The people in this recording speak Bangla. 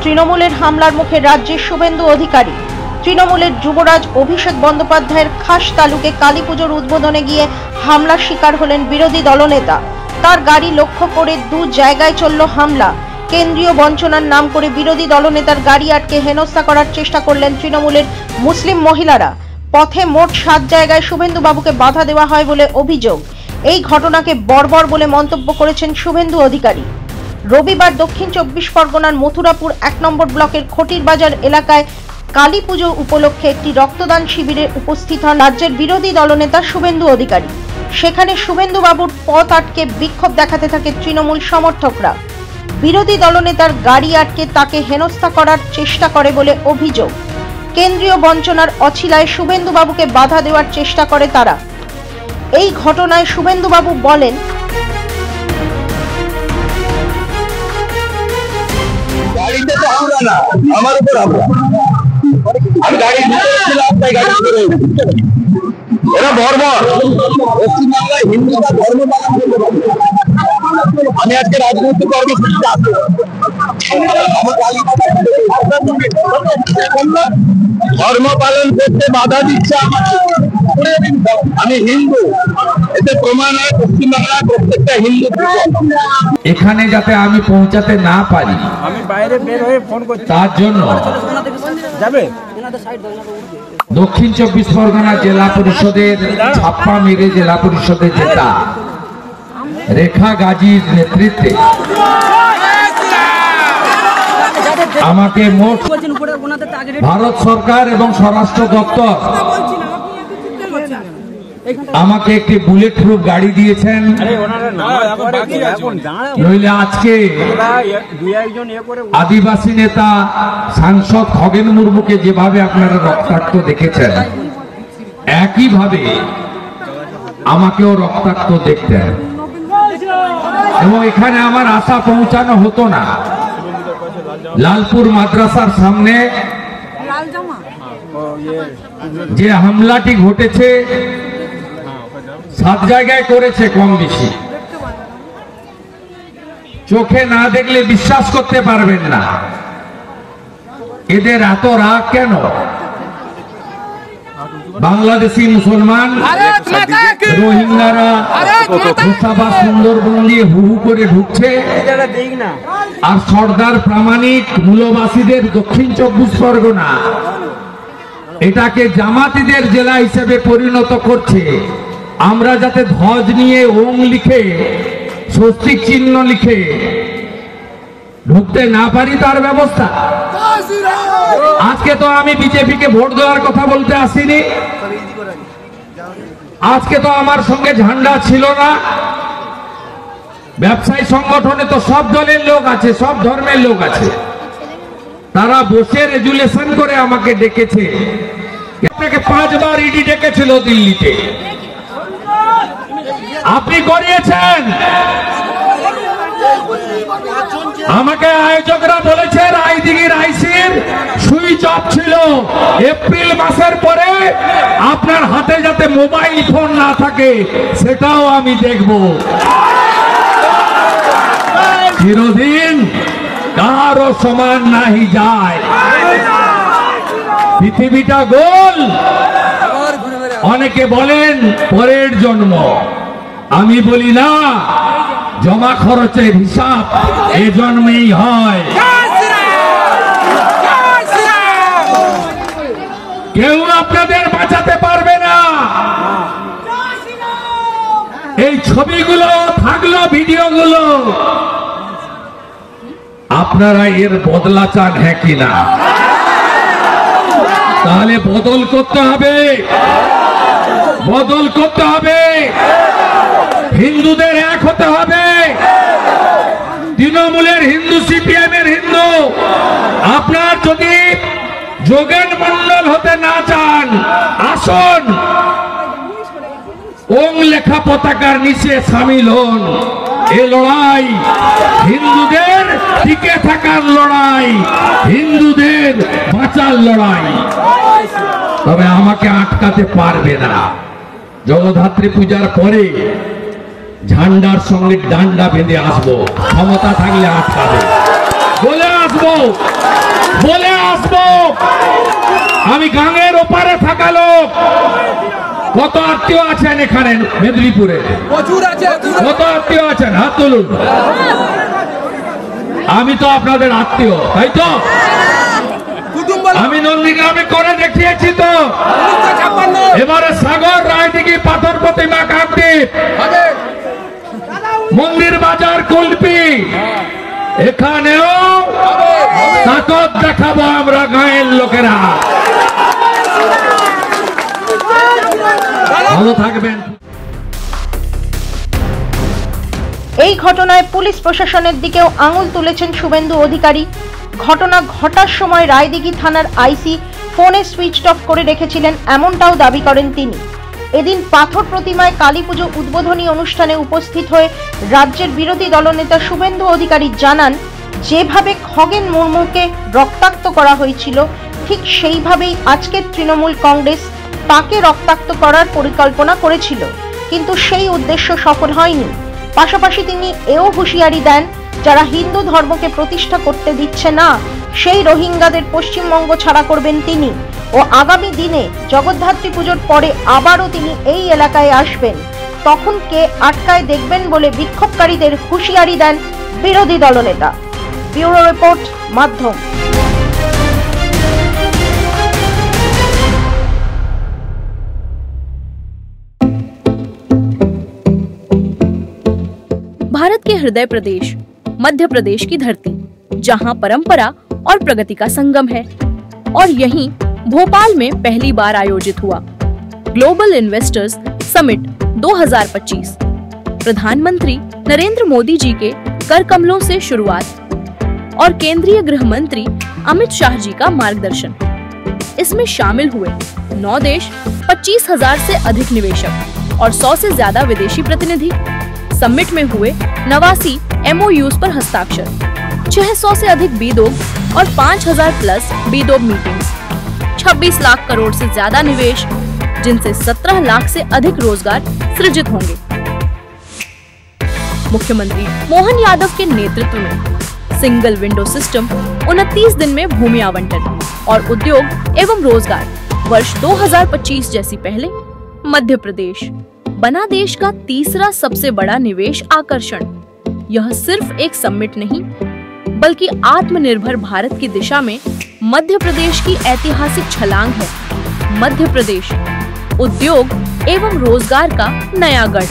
তৃণমূলের হামলার মুখে রাজ্যের শুভেন্দু অধিকারী। তৃণমূলের যুবরাজ অভিষেক বন্দ্যোপাধ্যায়ের খাস তালুকে কালী পুজোর উদ্বোধনে গিয়ে হামলার শিকার হলেন বিরোধী দলনেতা। তার গাড়ি লক্ষ্য করে দু জায়গায় চলল হামলা। কেন্দ্রীয় বঞ্চনার নাম করে বিরোধী দলনেতার গাড়ি আটকে হেনস্থা করার চেষ্টা করলেন তৃণমূলের মুসলিম মহিলারা। পথে মোট 7 জায়গায় শুভেন্দু বাবুকে বাধা দেওয়া হয় বলে অভিযোগ। এই ঘটনাকে বর্বর বলে মন্তব্য করেছেন শুভেন্দু অধিকারী। রবিবার দক্ষিণ 24 পরগনার মথুরাপুর 1 নম্বর ব্লকের খটির বাজার এলাকায় কালী পুজো উপলক্ষে একটি রক্তদান শিবিরে উপস্থিত হন রাজ্যের বিরোধী দলনেতা শুভেন্দু অধিকারী। সেখানে শুভেন্দু বাবুর পথ আটকে বিক্ষোভ দেখাতে থাকে তৃণমূল সমর্থকরা। বিরোধী দলনেতার গাড়ি আটকে তাকে হেনস্থা করার চেষ্টা করে বলে অভিযোগ। কেন্দ্রীয় বঞ্চনার অছিলায় শুভেন্দু বাবুকে বাধা দেওয়ার চেষ্টা করে তারা। এই ঘটনায় শুভেন্দু বাবু বলেন, গাড়িতে তো হামলা না, আমার উপর হামলা। আমি গাড়ির ভিতরে ছিলাম, তাই গাড়ি ভিতরে এরা বর্বর। পশ্চিমবাংলায় হিন্দুরা ধর্ম পালন করতে পারে। আমি আজকে রাজনৈতিক কর্মসূচিতে আসবো। ধর্ম পালন করতে বাধা দিচ্ছে আমাকে। আমি হিন্দু, এতে প্রমাণ হয় পশ্চিমবাংলায় প্রত্যেকটা হিন্দু। এখানে যাতে আমি পৌঁছাতে না পারি, আমি বাইরে বের হয়ে ফোন করছি, তার জন্য যাবে দক্ষিণ 24 পরগনা জেলা পরিষদের ছাপ্পা মেরে জেলা পরিষদের নেতা রেখা গাজীর নেতৃত্বে আমাকে মোট ভারত সরকার এবং স্বরাষ্ট্র দপ্তর আমাকে একটি বুলেট প্রুফ গাড়ি দিয়েছেন। নইলে আজকে আদিবাসী নেতা সাংসদ খগেন মুর্মুকে যেভাবে আপনারা রক্তাক্ত দেখেছেন, একইভাবে আমাকেও রক্তাক্ত দেখতেন এবং এখানে আমার আশা পৌঁছানো হতো না। লালপুর মাদ্রাসার সামনে যে হামলাটি ঘটেছে 7 জায়গায় করেছে, কম বেশি চোখে না দেখলে বিশ্বাস করতে পারবেন না। এদের এত রাগ কেন? বাংলাদেশি মুসলমান রোহিঙ্গারা মুসাফা সুন্দরবন দিয়ে হু হু করে ঢুকছে, আর সর্দার প্রামাণিক মূলবাসীদের দক্ষিণ 24 পরগনা এটাকে জামাতিদের জেলা হিসেবে পরিণত করছে। আমরা যাতে ধ্বজ নিয়ে ওং লিখে, স্বস্তিক চিহ্ন লিখে ঢুকতে না পারি তার ব্যবস্থা। আজকে তো আমি বিজেপিকে ভোট দেওয়ার কথা বলতে আসিনি। আজকে তো আমার সঙ্গে ঝান্ডা ছিল না। ব্যবসায়ী সংগঠনে তো সব দলের লোক আছে, সব ধর্মের লোক আছে। তারা বসে রেজুলেশন করে আমাকে ডেকেছে। আপনাকে 5 বার ইডি ডেকেছিল দিল্লিতে, আপনি করিয়েছেন। আমাকে আয়োজকরা বলেছে রায়দিঘির আইসির সুইচ অফ ছিল। এপ্রিল মাসের পরে আপনার হাতে যাতে মোবাইল ফোন না থাকে সেটাও আমি দেখব। চিরদিন কারো সমান নাহি যায়। পৃথিবীটা গোল। অনেকে বলেন পরের জন্ম, আমি বলি না, জমা খরচের হিসাব এ জন্মেই হয়। কেউ আপনাদের বাঁচাতে পারবে না। এই ছবিগুলো থাকলো, ভিডিওগুলো, আপনারা এর বদলা চান হ্যাঁ কিনা? তাহলে বদল করতে হবে, বদল করতে হবে। হিন্দুদের এক হতে হবে। তৃণমূলের হিন্দু, সিপিএম এর হিন্দু। আপনার যদি যোগেন মন্ডল হতে না চান, আসুন ওং লেখা পতাকার নিচে সামিল হন। এ লড়াই হিন্দুদের টিকে থাকার লড়াই, হিন্দুদের বাঁচার লড়াই। তবে আমাকে আটকাতে পারবে না। জগদ্ধাত্রী পূজার পরে ঝান্ডার সঙ্গে ডান্ডা বেঁধে আসবো, ক্ষমতা থাকলে আটকাবে বলে আসবো, বলে আসবো। আমি গাঙের ওপারে থাকা লোক। কত আত্মীয় আছেন এখানে মেদিনীপুরে? কত আত্মীয় আছেন? হাত তুলুন। আমি তো আপনাদের আত্মীয়, তাই তো? আমি নন্দীগ্রামে করে দেখিয়েছি তো। এবারে সাগর, রায়দিঘি, পাথর প্রতিমা, কাকদ্বীপ, মন্দির বাজার, কুলপি, এখানেও তাকত দেখাবো আমরা গাঁয়ের লোকেরা। ভালো থাকবেন। এই ঘটনায় পুলিশ প্রশাসনের দিকেও আঙুল তুলেছেন শুভেন্দু অধিকারী। ঘটনা ঘটার সময় রায়দিঘি থানার আইসি ফোনে সুইচ অফ করে রেখেছিলেন, এমনটাও দাবি করেন তিনি। এদিন পাথর প্রতিমায় কালী পুজো উদ্বোধনী অনুষ্ঠানে উপস্থিত হয়ে রাজ্যের বিরোধী দলনেতা শুভেন্দু অধিকারী জানান, যেভাবে খগেন মুর্মুকে রক্তাক্ত করা হয়েছিল ঠিক সেইভাবেই আজকের তৃণমূল কংগ্রেস তাকে রক্তাক্ত করার পরিকল্পনা করেছিল, কিন্তু সেই উদ্দেশ্য সফল হয়নি। পাশাপাশি তিনি এও হুঁশিয়ারি দেন, যারা হিন্দু ধর্মকে প্রতিষ্ঠা করতে দিচ্ছে না সেই রোহিঙ্গাদের পশ্চিমবঙ্গ ছাড়া করবেন তিনি। ও আগামী দিনে জগদ্ধাত্রী পুজোর পরে আবারও তিনি এই এলাকায় আসবেন, তখন কে আটকায় দেখবেন বলে বিক্ষোভকারীদের হুঁশিয়ারি দেন বিরোধী দলনেতা। ব্যুরো রিপোর্ট, মাধ্যম। भारत के हृदय प्रदेश मध्य प्रदेश की धरती, जहां परंपरा और प्रगति का संगम है, और यहीं भोपाल में पहली बार आयोजित हुआ ग्लोबल इन्वेस्टर्स समिट 2025। प्रधानमंत्री नरेंद्र मोदी जी के कर कमलों से शुरुआत और केंद्रीय गृह मंत्री अमित शाह जी का मार्गदर्शन। इसमें शामिल हुए 9 देश, 25,000 से अधिक निवेशक और 100 से ज्यादा विदेशी प्रतिनिधि। समिट में हुए 89 MOUs पर हस्ताक्षर, 600 से अधिक बीदोग और 5,000 प्लस बीदोग मीटिंग्स, 26 लाख करोड़ से ज्यादा निवेश, जिनसे 17 लाख से अधिक रोजगार सृजित होंगे। मुख्यमंत्री मोहन यादव के नेतृत्व में सिंगल विंडो सिस्टम, 29 दिन में भूमि आवंटन और उद्योग एवं रोजगार वर्ष 2025 जैसी पहले मध्य प्रदेश बना देश का तीसरा सबसे बड़ा निवेश आकर्षण। यह सिर्फ एक समिट नहीं, बल्कि आत्मनिर्भर भारत की दिशा में मध्य प्रदेश की ऐतिहासिक छलांग है। मध्य प्रदेश उद्योग एवं रोजगार का नया गढ़।